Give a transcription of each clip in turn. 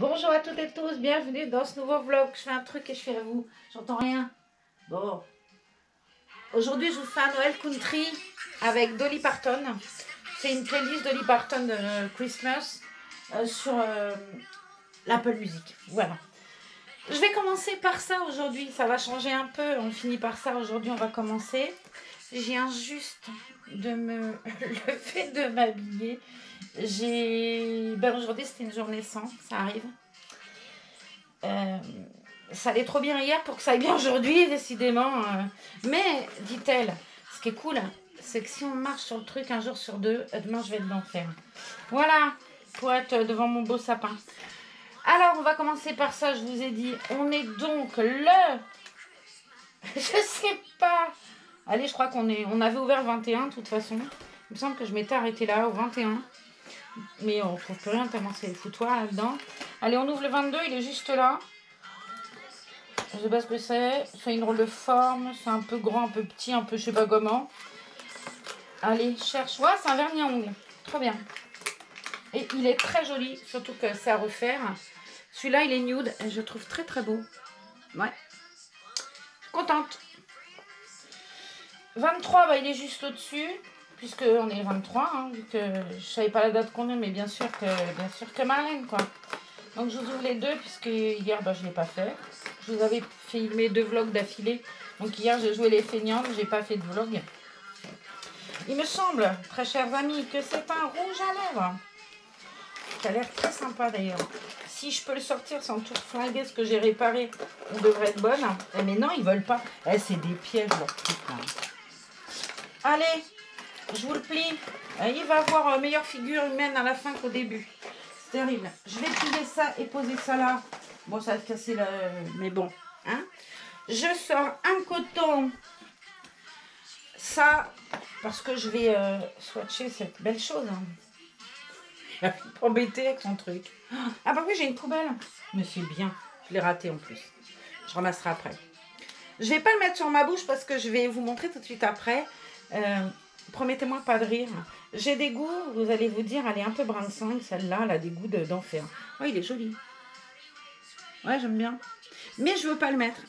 Bonjour à toutes et tous, bienvenue dans ce nouveau vlog. Je fais un truc et je fais à vous. J'entends rien. Bon. Aujourd'hui, je vous fais un Noël country avec Dolly Parton. C'est une playlist Dolly Parton de Christmas sur l'Apple Music. Voilà. Je vais commencer par ça aujourd'hui. Ça va changer un peu. On finit par ça. Aujourd'hui, on va commencer. Je viens juste de me lever de m'habiller. Aujourd'hui, c'était une journée sans. Ça arrive. Ça allait trop bien hier pour que ça aille bien aujourd'hui, décidément. Mais, dit-elle, ce qui est cool, c'est que si on marche sur le truc un jour sur deux, demain je vais être dans le faire. Voilà, pour être devant mon beau sapin. Alors, on va commencer par ça, je vous ai dit. On est donc je sais pas. Allez, je crois on avait ouvert le 21 de toute façon. Il me semble que je m'étais arrêtée là, au 21. Mais on ne trouve plus rien tellement c'est le foutoir là-dedans. Allez, on ouvre le 22, il est juste là. Je sais pas ce que c'est. C'est une drôle de forme. C'est un peu grand, un peu petit, un peu je sais pas comment. Allez, cherche. Ouais, c'est un vernis à ongles. Très bien. Et il est très joli, surtout que c'est à refaire. Celui-là, il est nude et je trouve très très beau. Ouais. Je suis contente. 23, bah, il est juste au-dessus. Puisqu'on est le 23, hein, vu que je savais pas la date qu'on est, mais bien sûr que Marlène, quoi. Donc je vous ouvre les deux, puisque hier, bah, je ne l'ai pas fait. Je vous avais filmé 2 vlogs d'affilée. Donc hier, j'ai joué les feignantes, j'ai pas fait de vlog. Il me semble, très chers amis, que c'est un rouge à lèvres. Qui a l'air très sympa d'ailleurs. Si je peux le sortir sans tout flinguer ce que j'ai réparé, on devrait être bonne. Mais non, ils veulent pas. C'est des pièges, leur truc, là. Allez, je vous le plie. Il va avoir meilleure figure humaine à la fin qu'au début. C'est terrible. Je vais plier ça et poser ça là. Bon, ça va casser le... Mais bon. Hein, je sors un coton. Ça, parce que je vais swatcher cette belle chose. Hein. Il va pas embêter avec son truc. Ah bah oui, j'ai une poubelle. Mais c'est bien. Je l'ai raté en plus. Je ramasserai après. Je vais pas le mettre sur ma bouche parce que je vais vous montrer tout de suite après. Promettez-moi pas de rire. J'ai des goûts, vous allez vous dire, elle est un peu brincingue, celle-là, elle a des goûts d'enfer. Oh, il est joli. Ouais, j'aime bien. Mais je veux pas le mettre.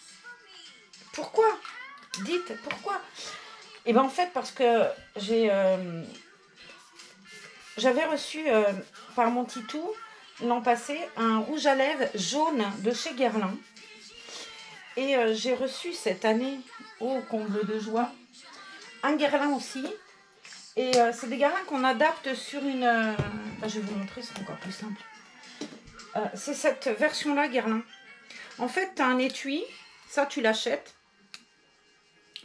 Pourquoi? Dites, pourquoi? Eh bien, en fait, parce que j'avais reçu par mon titou, l'an passé, un rouge à lèvres jaune de chez Guerlain. Et j'ai reçu cette année, au comble de joie, un Guerlain aussi. Et c'est des Guerlains qu'on adapte sur une... je vais vous montrer, c'est encore plus simple. C'est cette version-là, Guerlain. En fait, tu as un étui. Ça, tu l'achètes.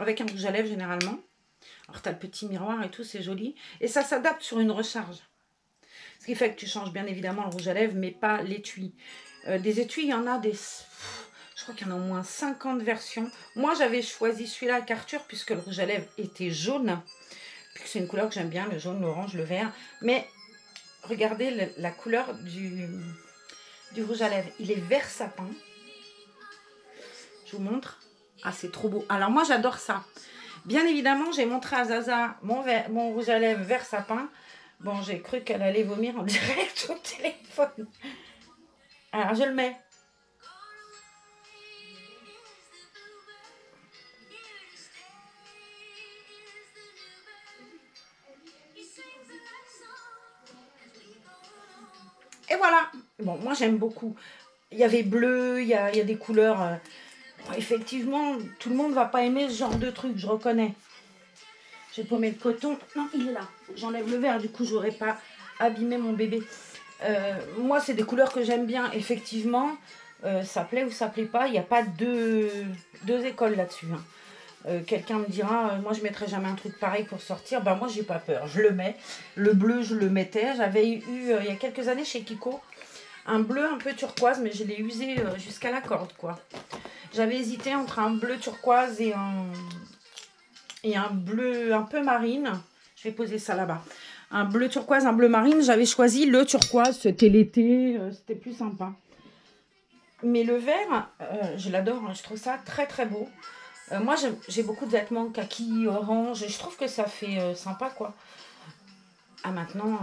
Avec un rouge à lèvres, généralement. Alors, tu as le petit miroir et tout, c'est joli. Et ça s'adapte sur une recharge. Ce qui fait que tu changes bien évidemment le rouge à lèvres, mais pas l'étui. Des étuis, il y en a des... Je crois qu'il y en a au moins 50 versions. Moi, j'avais choisi celui-là avec Arthur, puisque le rouge à lèvres était jaune. C'est une couleur que j'aime bien, le jaune, l'orange, le vert. Mais regardez la couleur du rouge à lèvres. Il est vert sapin. Je vous montre. Ah, c'est trop beau. Alors moi, j'adore ça. Bien évidemment, j'ai montré à Zaza mon rouge à lèvres vert sapin. Bon, j'ai cru qu'elle allait vomir en direct au téléphone. Alors, je le mets. Et voilà. Bon, moi, j'aime beaucoup. Il y avait bleu, il y a des couleurs... effectivement, tout le monde ne va pas aimer ce genre de truc, je reconnais. J'ai paumé le coton. Non, il est là. J'enlève le vert, du coup, je n'aurais pas abîmé mon bébé. Moi, c'est des couleurs que j'aime bien. Effectivement, ça plaît ou ça plaît pas. Il n'y a pas deux écoles là-dessus. Hein. Quelqu'un me dira, moi, je ne mettrai jamais un truc pareil pour sortir. Ben, moi, j'ai pas peur. Je le mets. Le bleu, je le mettais. J'avais eu, il y a quelques années, chez Kiko, un bleu un peu turquoise, mais je l'ai usé jusqu'à la corde, quoi. J'avais hésité entre un bleu turquoise et un bleu un peu marine. Je vais poser ça là-bas. Un bleu turquoise, un bleu marine. J'avais choisi le turquoise. C'était l'été. C'était plus sympa. Mais le vert, je l'adore. Hein, je trouve ça très très beau. Moi, j'ai beaucoup de vêtements kaki, orange. Et je trouve que ça fait sympa, quoi. Ah maintenant,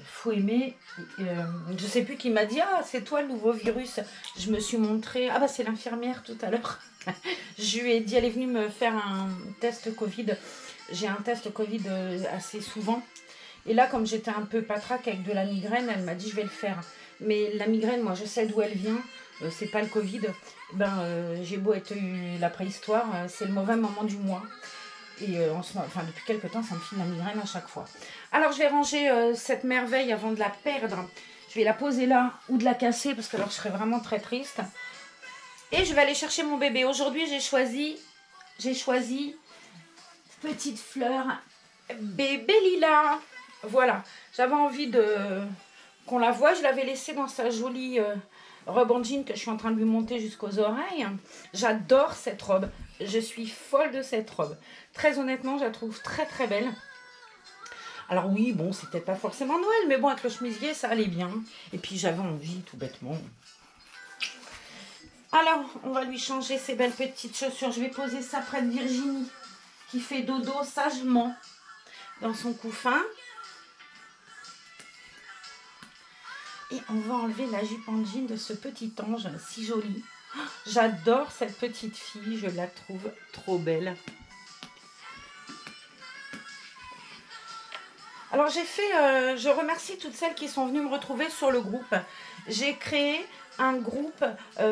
faut aimer. Je sais plus qui m'a dit, ah c'est toi le nouveau virus. Je me suis montrée, ah bah c'est l'infirmière tout à l'heure. Je lui ai dit, elle est venue me faire un test Covid. J'ai un test Covid assez souvent. Et là, comme j'étais un peu patraque avec de la migraine, elle m'a dit, je vais le faire. Mais la migraine, moi je sais d'où elle vient. C'est pas le Covid. J'ai beau être la préhistoire, c'est le mauvais moment du mois. Et depuis quelques temps, ça me file la migraine à chaque fois. Alors, je vais ranger cette merveille avant de la perdre. Je vais la poser là ou de la casser parce que alors je serais vraiment très triste. Et je vais aller chercher mon bébé. Aujourd'hui, j'ai choisi petite fleur bébé Lila. Voilà, j'avais envie qu'on la voie. Je l'avais laissée dans sa jolie robe en jean que je suis en train de lui monter jusqu'aux oreilles. J'adore cette robe. Je suis folle de cette robe. Très honnêtement, je la trouve très très belle. Alors oui, bon, c'était pas forcément Noël, mais bon, avec le chemisier, ça allait bien. Et puis j'avais envie, tout bêtement. Alors, on va lui changer ses belles petites chaussures. Je vais poser ça près de Virginie, qui fait dodo sagement dans son couffin. Et on va enlever la jupe en jean de ce petit ange si joli. J'adore cette petite fille, je la trouve trop belle. Alors je remercie toutes celles qui sont venues me retrouver sur le groupe. J'ai créé un groupe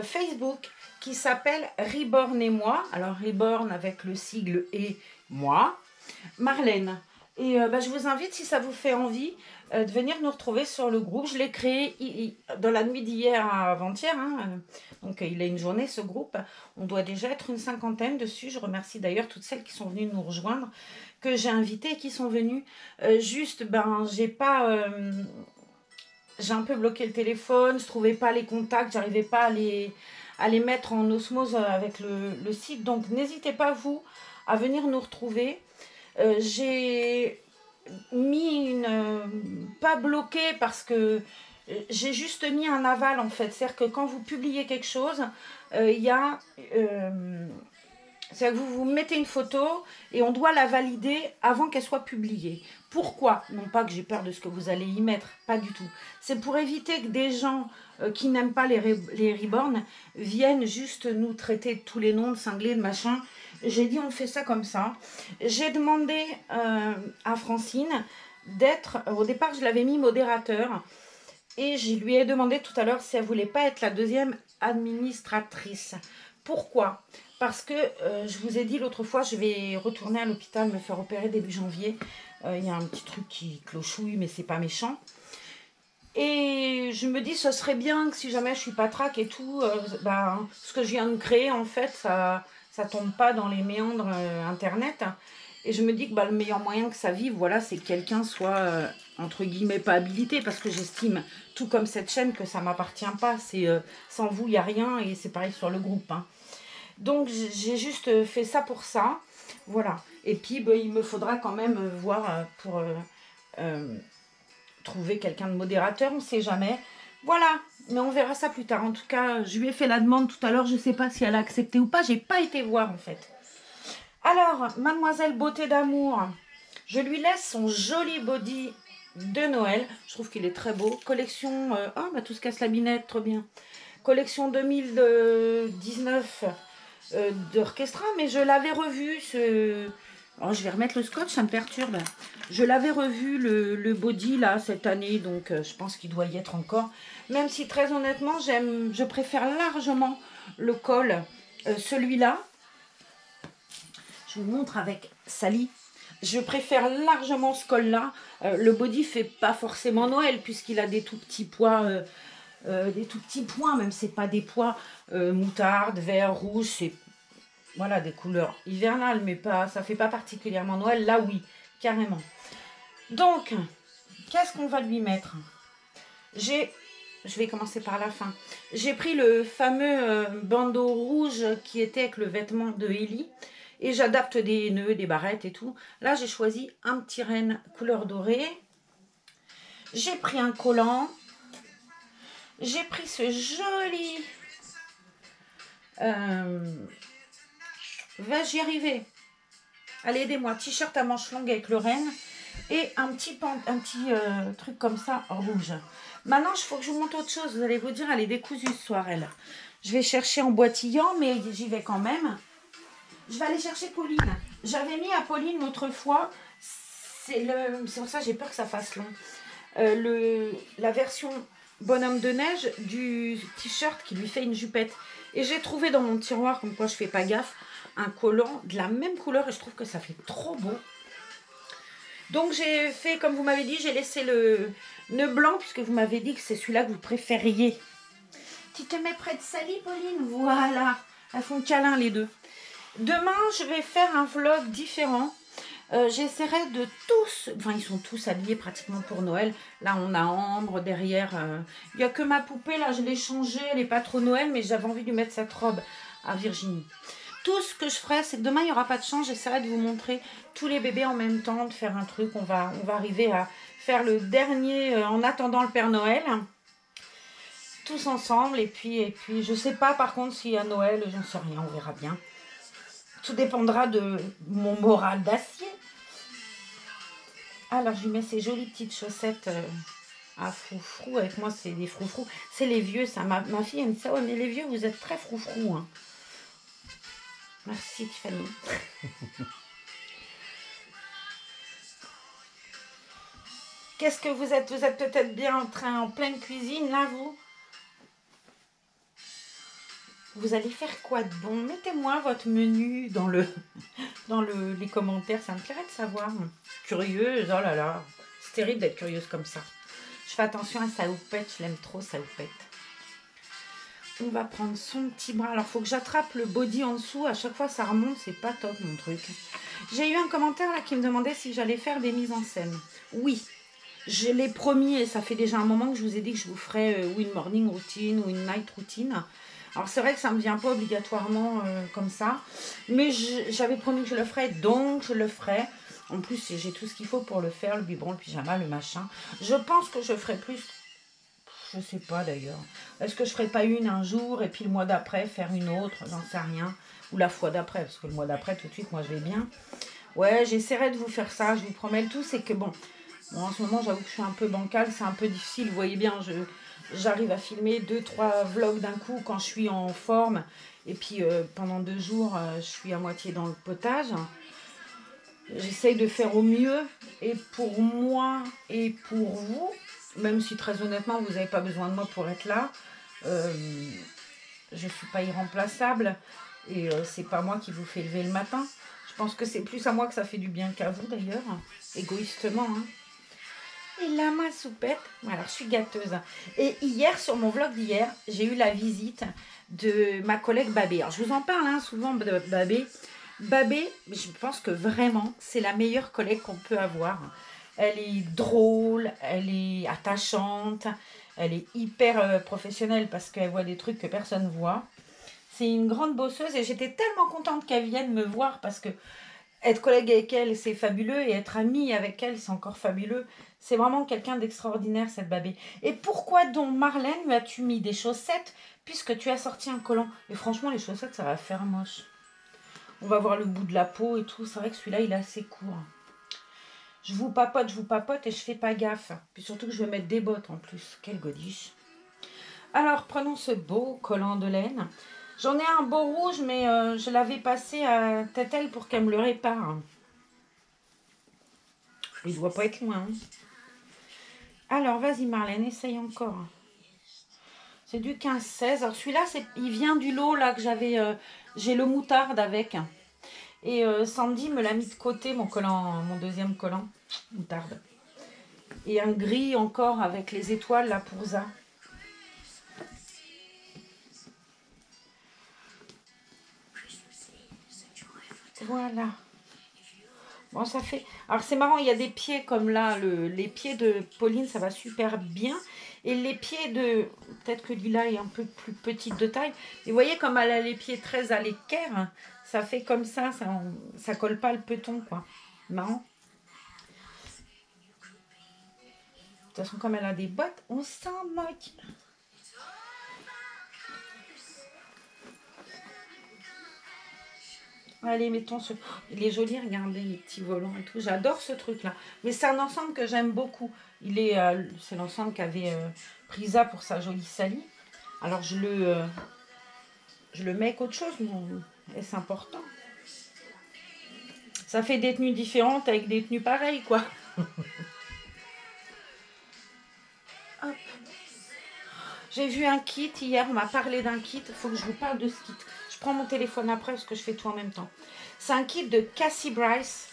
Facebook qui s'appelle Reborn et moi. Alors Reborn avec le sigle et moi, Marlène. Et je vous invite, si ça vous fait envie, de venir nous retrouver sur le groupe. Je l'ai créé dans la nuit d'hier à avant-hier. Donc il a une journée ce groupe. On doit déjà être une 50aine dessus. Je remercie d'ailleurs toutes celles qui sont venues nous rejoindre, que j'ai invitées et qui sont venues. J'ai un peu bloqué le téléphone. Je ne trouvais pas les contacts. J'arrivais pas à les mettre en osmose avec le site. Donc n'hésitez pas, vous, à venir nous retrouver. J'ai mis pas bloqué parce que j'ai juste mis un aval en fait. C'est-à-dire que quand vous publiez quelque chose, c'est-à-dire que vous mettez une photo et on doit la valider avant qu'elle soit publiée. Pourquoi? Non pas que j'ai peur de ce que vous allez y mettre, pas du tout. C'est pour éviter que des gens qui n'aiment pas les reborn viennent juste nous traiter de tous les noms, de cinglés, de machin. J'ai dit on fait ça comme ça. J'ai demandé à Francine d'être, au départ je l'avais mis modérateur, et je lui ai demandé tout à l'heure si elle voulait pas être la deuxième administratrice. Pourquoi? Parce que je vous ai dit l'autre fois, je vais retourner à l'hôpital me faire opérer début janvier. Il y a un petit truc qui clochouille, mais c'est pas méchant. Et je me dis, ce serait bien que si jamais je suis patraque et tout, ce que je viens de créer, en fait, ça tombe pas dans les méandres Internet. Et je me dis que le meilleur moyen que ça vive, voilà, c'est que quelqu'un soit, entre guillemets, pas habilité. Parce que j'estime, tout comme cette chaîne, que ça m'appartient pas. C'est sans vous, il n'y a rien. Et c'est pareil sur le groupe. Donc, j'ai juste fait ça pour ça. Voilà. Et puis, il me faudra quand même voir pour trouver quelqu'un de modérateur. On ne sait jamais. Voilà. Mais on verra ça plus tard. En tout cas, je lui ai fait la demande tout à l'heure. Je ne sais pas si elle a accepté ou pas. J'ai pas été voir, en fait. Alors, Mademoiselle Beauté d'Amour, je lui laisse son joli body de Noël. Je trouve qu'il est très beau. Collection... tout se casse la binette, trop bien. Collection 2019 d'Orchestra, mais je l'avais revu. Oh, je vais remettre le scotch, ça me perturbe. Je l'avais revu, le body, là, cette année, donc je pense qu'il doit y être encore. Même si, très honnêtement, je préfère largement le col, celui-là. Je vous montre avec Sally. Je préfère largement ce col-là. Le body fait pas forcément Noël, puisqu'il a des tout petits pois, des tout petits points, même c'est pas des pois moutarde, vert, rouge, c'est voilà, des couleurs hivernales, mais pas, ça fait pas particulièrement Noël. Là, oui, carrément. Donc, qu'est-ce qu'on va lui mettre? Je vais commencer par la fin. J'ai pris le fameux bandeau rouge qui était avec le vêtement de Ellie. Et j'adapte des nœuds, des barrettes et tout. Là, j'ai choisi un petit renne couleur dorée. J'ai pris un collant. J'ai pris ce joli... Vais-je y arriver? Allez, aidez-moi. T-shirt à manches longues avec le renne. et un petit truc comme ça rouge. Maintenant, il faut que je vous montre autre chose. Vous allez vous dire, elle est décousue ce soir, elle. Je vais chercher en boitillant, mais j'y vais quand même. Je vais aller chercher Pauline. J'avais mis à Pauline l'autre fois. C'est pour ça que j'ai peur que ça fasse long. La version bonhomme de neige du t-shirt qui lui fait une jupette. Et j'ai trouvé dans mon tiroir, comme quoi je fais pas gaffe, un collant de la même couleur et je trouve que ça fait trop beau. Donc j'ai fait, comme vous m'avez dit, j'ai laissé le nœud blanc puisque vous m'avez dit que c'est celui-là que vous préfériez. Tu te mets près de Sally, Pauline? Voilà, elles font câlin les deux. Demain, je vais faire un vlog différent. J'essaierai de tous, enfin ils sont tous habillés pratiquement pour Noël. Là on a Ambre derrière, il n'y a que ma poupée là, je l'ai changée, elle n'est pas trop Noël, mais j'avais envie de lui mettre cette robe à Virginie. Tout ce que je ferai, c'est que demain il n'y aura pas de chance, j'essaierai de vous montrer tous les bébés en même temps, de faire un truc, on va arriver à faire le dernier en attendant le Père Noël. Tous ensemble, et puis je sais pas par contre si à Noël, j'en sais rien, on verra bien. Tout dépendra de mon moral d'acier. Alors, je lui mets ces jolies petites chaussettes à froufrou. Avec moi, c'est des froufrous. C'est les vieux, ça. Ma fille aime ça. Ouais, mais les vieux, vous êtes très froufrous. Hein. Merci, Tiffany. Qu'est-ce que vous êtes? Vous êtes peut-être bien en pleine cuisine, là, vous? Vous allez faire quoi de bon? Mettez-moi votre menu dans les commentaires. Ça me plairait de savoir. Curieuse, oh là là. C'est terrible d'être curieuse comme ça. Je fais attention à sa houppette. Je l'aime trop, sa houppette. On va prendre son petit bras. Alors, il faut que j'attrape le body en dessous. À chaque fois, ça remonte. C'est pas top, mon truc. J'ai eu un commentaire là qui me demandait si j'allais faire des mises en scène. Oui. Je l'ai promis et ça fait déjà un moment que je vous ai dit que je vous ferais ou une morning routine ou une night routine. Alors c'est vrai que ça ne me vient pas obligatoirement comme ça, mais j'avais promis que je le ferais, donc je le ferai. En plus, j'ai tout ce qu'il faut pour le faire, le biberon, le pyjama, le machin. Je pense que je ferai plus, je sais pas d'ailleurs. Est-ce que je ferai pas une un jour et puis le mois d'après faire une autre, j'en sais rien. Ou la fois d'après, parce que le mois d'après, tout de suite, moi je vais bien. Ouais, j'essaierai de vous faire ça, je vous promets. Le tout, c'est que bon, en ce moment, j'avoue que je suis un peu bancale, c'est un peu difficile. Vous voyez bien, j'arrive à filmer 2-3 vlogs d'un coup quand je suis en forme. Et puis, pendant 2 jours, je suis à moitié dans le potage. J'essaye de faire au mieux, et pour moi et pour vous, même si très honnêtement, vous n'avez pas besoin de moi pour être là. Je ne suis pas irremplaçable, et c'est pas moi qui vous fais lever le matin. Je pense que c'est plus à moi que ça fait du bien qu'à vous d'ailleurs, égoïstement. Hein. Et là, ma soupette, voilà, je suis gâteuse. Et hier, sur mon vlog d'hier, j'ai eu la visite de ma collègue Babé. Alors, je vous en parle hein, souvent de Babé. Babé, je pense que vraiment, c'est la meilleure collègue qu'on peut avoir. Elle est drôle, elle est attachante, elle est hyper professionnelle parce qu'elle voit des trucs que personne ne voit. C'est une grande bosseuse et j'étais tellement contente qu'elle vienne me voir parce que être collègue avec elle, c'est fabuleux, et être amie avec elle, c'est encore fabuleux. C'est vraiment quelqu'un d'extraordinaire, cette Babé. Et pourquoi donc, Marlène, lui as-tu mis des chaussettes puisque tu as sorti un collant? Et franchement, les chaussettes, ça va faire moche. On va voir le bout de la peau et tout. C'est vrai que celui-là, il est assez court. Je vous papote et je fais pas gaffe. Puis surtout que je vais mettre des bottes en plus. Quelle godiche. Alors, prenons ce beau collant de laine. J'en ai un beau rouge, mais je l'avais passé à Tétel pour qu'elle me le répare. Il doit pas être loin. Hein. Alors, vas-y Marlène, essaye encore. C'est du 15-16. Alors celui-là, il vient du lot là que j'avais. J'ai le moutarde avec. Et Sandy me l'a mis de côté, mon deuxième collant. Moutarde. Et un gris encore avec les étoiles là pour ça. Voilà. Bon, ça fait... Alors, c'est marrant, il y a des pieds comme là. Les pieds de Pauline, ça va super bien. Et les pieds de... Peut-être que Lila est un peu plus petite de taille. Et vous voyez, comme elle a les pieds très à l'équerre, ça fait comme ça colle pas le peton, quoi. Marrant. De toute façon, comme elle a des bottes, on s'en moque. Allez, mettons ce... Il est joli, regardez les petits volants et tout. J'adore ce truc-là. Mais c'est un ensemble que j'aime beaucoup. C'est l'ensemble qu'avait Prisa pour sa jolie Sally. Alors, je le mets avec autre chose, mais c'est important. Ça fait des tenues différentes avec des tenues pareilles, quoi. Hop. J'ai vu un kit hier, on m'a parlé d'un kit. Il faut que je vous parle de ce kit. Je prends mon téléphone après parce que je fais tout en même temps. C'est un kit de Cassie Bryce.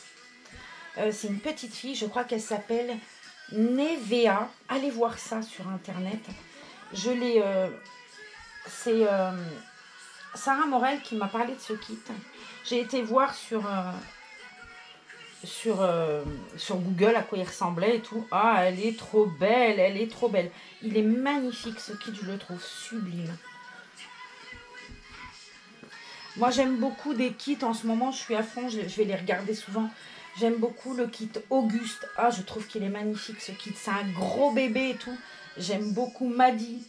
C'est une petite fille, je crois qu'elle s'appelle Nevea. Allez voir ça sur internet. C'est Sarah Morel qui m'a parlé de ce kit. J'ai été voir sur Google à quoi il ressemblait et tout. Ah, elle est trop belle, elle est trop belle. Il est magnifique ce kit, je le trouve sublime. Moi, j'aime beaucoup des kits. En ce moment, je suis à fond. Je vais les regarder souvent. J'aime beaucoup le kit Auguste. Ah, je trouve qu'il est magnifique, ce kit. C'est un gros bébé et tout. J'aime beaucoup Maddy.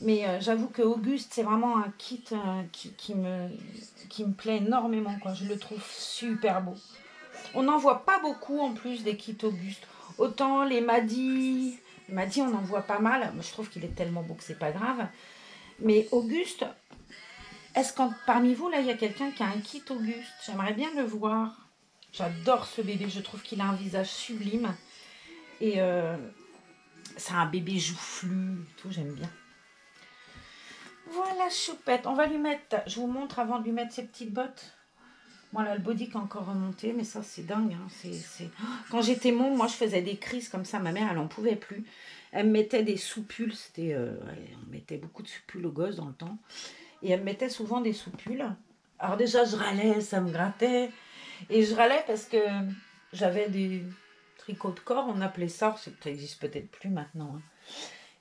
Mais j'avoue que Auguste, c'est vraiment un kit qui me plaît énormément, quoi. Je le trouve super beau. On n'en voit pas beaucoup, en plus, des kits Auguste. Autant les Maddy... Maddy, on en voit pas mal. Moi, je trouve qu'il est tellement beau que c'est pas grave. Mais Auguste... Est-ce que parmi vous, là, il y a quelqu'un qui a un kit Auguste? J'aimerais bien le voir. J'adore ce bébé. Je trouve qu'il a un visage sublime. Et c'est un bébé joufflu. Tout, j'aime bien. Voilà, choupette. On va lui mettre... Je vous montre avant de lui mettre ses petites bottes. Voilà, le body qui est encore remonté. Mais ça, c'est dingue. Hein. Quand j'étais môme, moi, je faisais des crises comme ça. Ma mère, elle n'en pouvait plus. Elle me mettait des soupules. On mettait beaucoup de soupules aux gosses dans le temps. Et elle me mettait souvent des soupules. Alors déjà, je râlais, ça me grattait. Et je râlais parce que j'avais des tricots de corps, on appelait ça. Ça n'existe peut-être plus maintenant. Hein.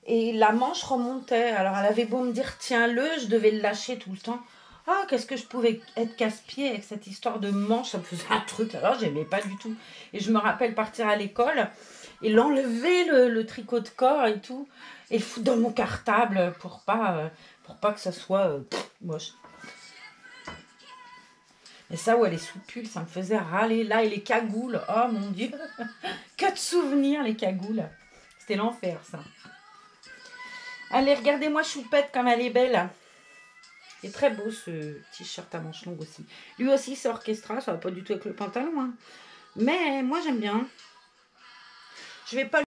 Et la manche remontait. Alors elle avait beau me dire, tiens-le, je devais le lâcher tout le temps. Ah, qu'est-ce que je pouvais être casse-pied avec cette histoire de manche. Ça me faisait un truc. Alors, j'aimais pas du tout. Et je me rappelle partir à l'école et l'enlever, le tricot de corps et tout. Et le foutre dans mon cartable pour pas que ça soit moche. Et ça, ouais, les soupules, ça me faisait râler. Là, et les cagoules, oh mon Dieu. Que de souvenirs, les cagoules. C'était l'enfer, ça. Allez, regardez-moi Choupette comme elle est belle. Il est très beau, ce t-shirt à manches longues aussi. Lui aussi, c'est orchestra, ça va pas du tout avec le pantalon. Hein. Mais moi, j'aime bien. Je vais pas